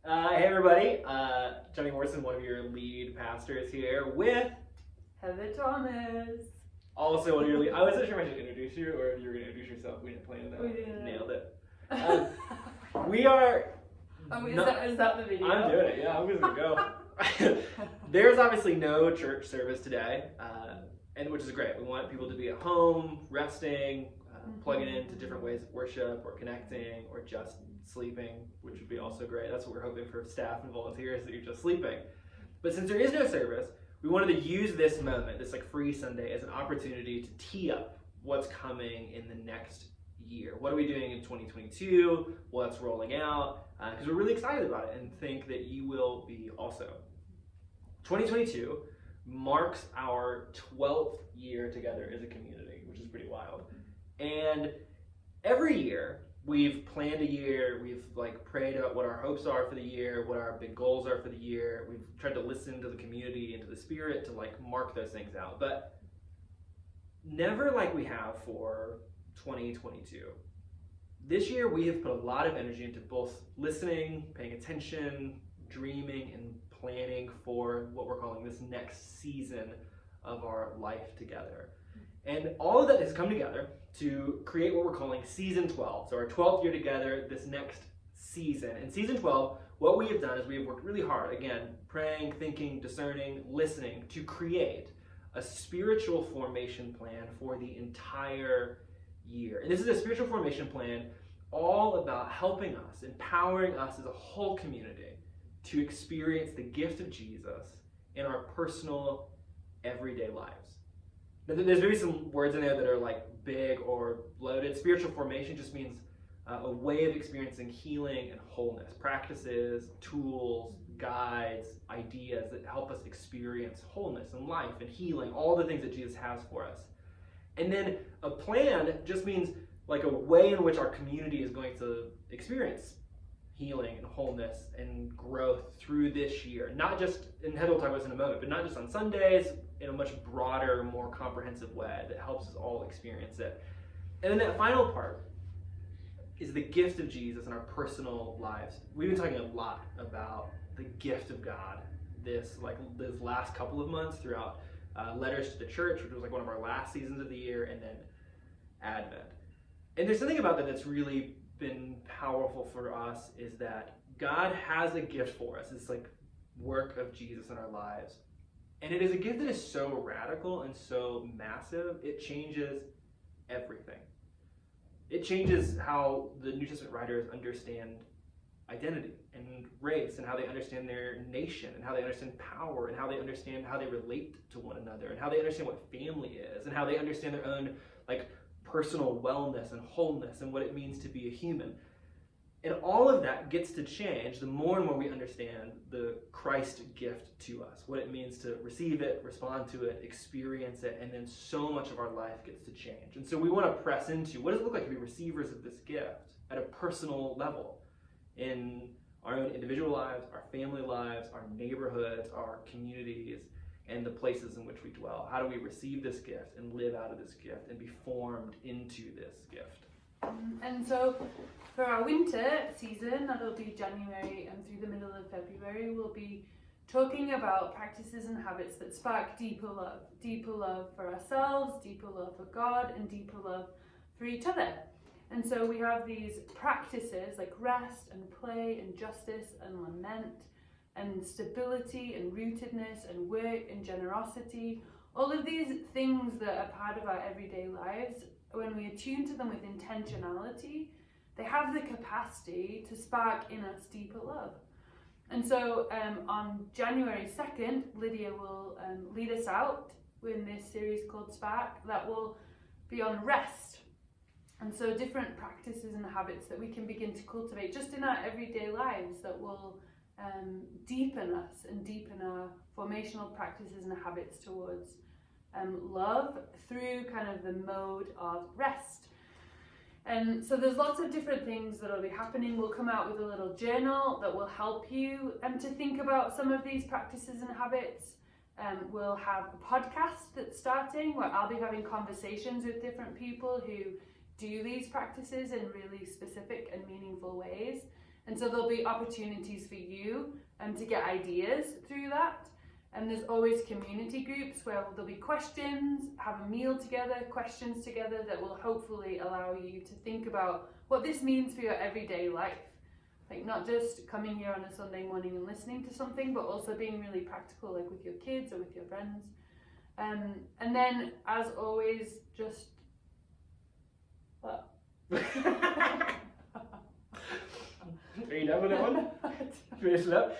Hey everybody, Jonny Morrison, one of your lead pastors here with Heather Thomas. also one of your lead. I wasn't sure if I should introduce you or if you were going to introduce yourself. We didn't plan that. We didn't. Nailed it. We are. Is that the video? I'm doing it. Yeah, I'm just gonna go. There's obviously no church service today, and which is great. We want people to be at home, resting, plugging into different ways of worship, or connecting, or just sleeping, which would be also great. That's what we're hoping for staff and volunteers, that you're just sleeping. But since there is no service, we wanted to use this moment, this like free Sunday, as an opportunity to tee up what's coming in the next year. What are we doing in 2022? What's rolling out? Because we're really excited about it and think that you will be also. 2022 marks our 12th year together as a community, which is pretty wild. And every year, we've planned a year, we've prayed about what our hopes are for the year, what our big goals are for the year. We've tried to listen to the community and to the Spirit to mark those things out. But never like we have for 2022. This year we have put a lot of energy into both listening, paying attention, dreaming, and planning for what we're calling this next season of our life together. And all of that has come together to create what we're calling Season 12. So our 12th year together, this next season. In Season 12, what we have done is we have worked really hard, again, praying, thinking, discerning, listening, to create a spiritual formation plan for the entire year. And this is a spiritual formation plan all about helping us, empowering us as a whole community to experience the gift of Jesus in our personal, everyday lives. Now, there's maybe some words in there that are big or loaded. Spiritual formation just means a way of experiencing healing and wholeness, practices, tools, guides, ideas that help us experience wholeness and life and healing, all the things that Jesus has for us. And then a plan just means a way in which our community is going to experience healing and wholeness and growth through this year. Not just, and Heather will talk about this in a moment, but not just on Sundays, in a much broader, more comprehensive way that helps us all experience it. And then that final part is the gift of Jesus in our personal lives. We've been talking a lot about the gift of God this last couple of months throughout letters to the church, which was one of our last seasons of the year, and then Advent. And there's something about that that's really been powerful for us, is that God has a gift for us. It's work of Jesus in our lives. And it is a gift that is so radical and so massive, it changes everything. It changes how the New Testament writers understand identity and race, and how they understand their nation, and how they understand power, and how they understand how they relate to one another, and how they understand what family is, and how they understand their own personal wellness and wholeness, and what it means to be a human. And all of that gets to change the more and more we understand the Christ gift to us, what it means to receive it, respond to it, experience it, and then so much of our life gets to change. And so we want to press into, what does it look like to be receivers of this gift at a personal level in our own individual lives, our family lives, our neighborhoods, our communities, and the places in which we dwell. How do we receive this gift and live out of this gift and be formed into this gift? And so for our winter season, that'll be January and through the middle of February, we'll be talking about practices and habits that spark deeper love for ourselves, deeper love for God, and deeper love for each other. And so we have these practices like rest and play and justice and lament and stability and rootedness and work and generosity. All of these things that are part of our everyday lives, when we attune to them with intentionality, they have the capacity to spark in us deeper love. And so on January 2nd, Lydia will lead us out in this series called Spark that will be on rest. And so different practices and habits that we can begin to cultivate just in our everyday lives that will deepen us and deepen our formational practices and habits towards love through kind of the mode of rest. And so there's lots of different things that will be happening. We'll come out with a little journal that will help you to think about some of these practices and habits. We'll have a podcast that's starting where I'll be having conversations with different people who do these practices in really specific and meaningful ways. And so there'll be opportunities for you to get ideas through that. And there's always community groups where there'll be questions, have a meal together, questions together that will hopefully allow you to think about what this means for your everyday life. Like not just coming here on a Sunday morning and listening to something, but also being really practical, like with your kids or with your friends. And then, as always, just... What? Are you done with that one? Finish it up?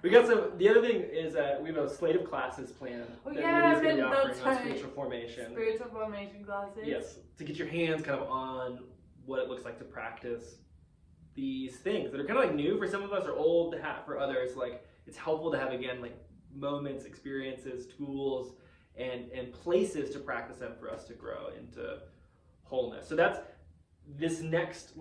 We got some. The other thing is we have a slate of classes planned that Lydia's going to be offering on spiritual formation. Spiritual formation classes. Yes, to get your hands kind of on what it looks like to practice these things that are kind of like new for some of us or old to have for others. Like it's helpful to have again like moments, experiences, tools, and places to practice them for us to grow into wholeness. So that's this next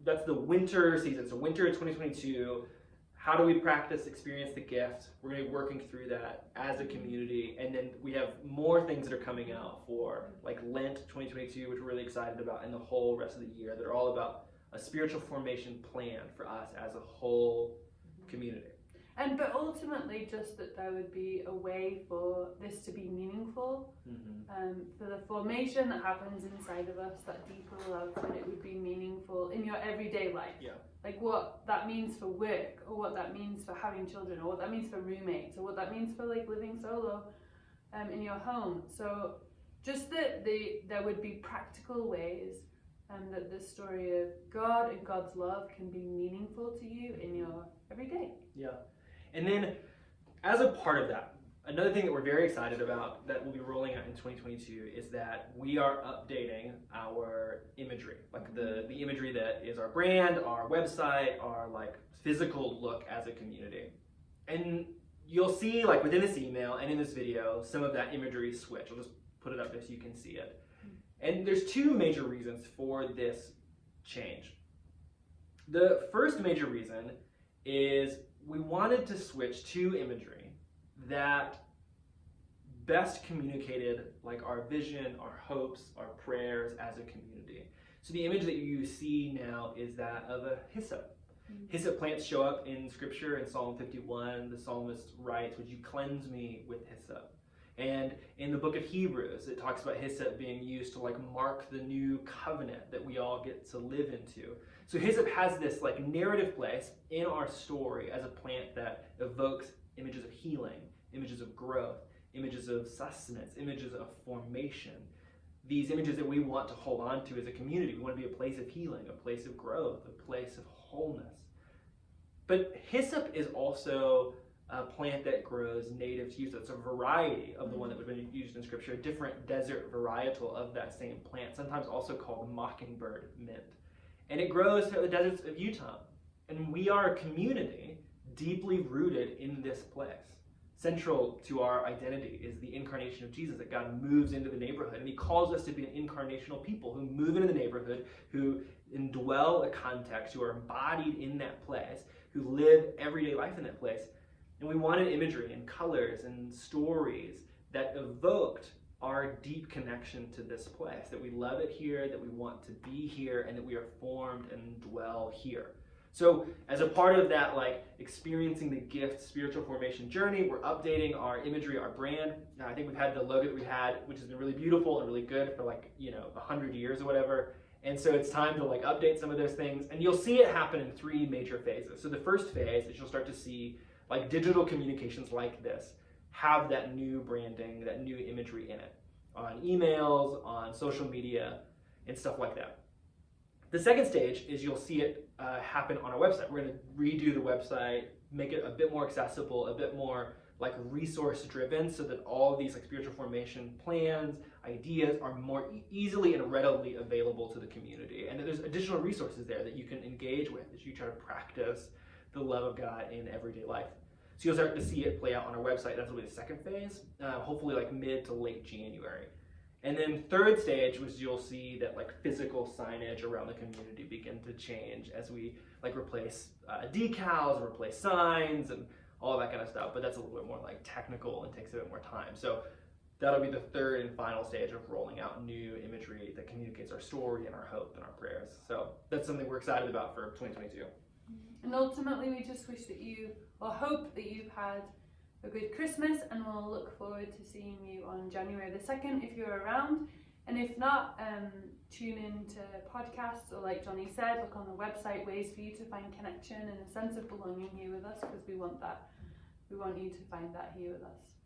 that's the winter season. So winter 2022. How do we practice, experience the gift? We're going to be working through that as a community. And then we have more things that are coming out for like Lent 2022, which we're really excited about, and the whole rest of the year that are all about a spiritual formation plan for us as a whole community. But ultimately just that there would be a way for this to be meaningful, for the formation that happens inside of us, that deeper love, that it would be meaningful in your everyday life. Yeah. Like what that means for work, or what that means for having children, or what that means for roommates, or what that means for like living solo in your home. So just that there would be practical ways that the story of God and God's love can be meaningful to you in your everyday. Yeah. And then as a part of that, another thing that we're very excited about that we'll be rolling out in 2022 is that we are updating our imagery, like the imagery that is our brand, our website, our like physical look as a community. And you'll see like within this email and in this video, some of that imagery switch. I'll just put it up there so you can see it. And there's two major reasons for this change. The first major reason is we wanted to switch to imagery that best communicated like our vision, our hopes, our prayers as a community. So the image that you see now is that of a hyssop. Hyssop plants show up in scripture in Psalm 51. The psalmist writes, "Would you cleanse me with hyssop?" And in the book of Hebrews, it talks about hyssop being used to like mark the new covenant that we all get to live into. So hyssop has this like narrative place in our story as a plant that evokes images of healing, images of growth, images of sustenance, images of formation. These images that we want to hold on to as a community. We want to be a place of healing, a place of growth, a place of wholeness. But hyssop is also a plant that grows native to you. So it's a variety of the one that would have been used in scripture, a different desert varietal of that same plant, sometimes also called mockingbird mint. And it grows throughout the deserts of Utah. And we are a community deeply rooted in this place. Central to our identity is the incarnation of Jesus, that God moves into the neighborhood. And he calls us to be an incarnational people who move into the neighborhood, who indwell a context, who are embodied in that place, who live everyday life in that place. And we wanted imagery and colors and stories that evoked our deep connection to this place, that we love it here, that we want to be here, and that we are formed and dwell here. So as a part of that, like experiencing the gift spiritual formation journey, we're updating our imagery, our brand. Now, I think we've had the logo that we had, which has been really beautiful and really good for like, 100 years or whatever. And so it's time to like update some of those things. And you'll see it happen in 3 major phases. So the first phase is you'll start to see like digital communications like this have that new branding, that new imagery in it on emails, on social media, and stuff like that. The second stage is you'll see it happen on our website. We're going to redo the website, make it a bit more accessible, a bit more like resource driven, so that all of these like spiritual formation plans, ideas are more easily and readily available to the community. And there's additional resources there that you can engage with as you try to practice the love of God in everyday life. So you'll start to see it play out on our website. That's will be the second phase, hopefully like mid to late January. And then third stage was you'll see that like physical signage around the community begin to change as we like replace decals and replace signs and all that kind of stuff. But that's a little bit more like technical and takes a bit more time. So that'll be the third and final stage of rolling out new imagery that communicates our story and our hope and our prayers. So that's something we're excited about for 2022. And ultimately, we just wish that you, or hope that you've had a good Christmas, and we'll look forward to seeing you on January the 2nd if you're around. And if not, tune in to podcasts, or like Jonny said, look on the website, ways for you to find connection and a sense of belonging here with us, because we want that. We want you to find that here with us.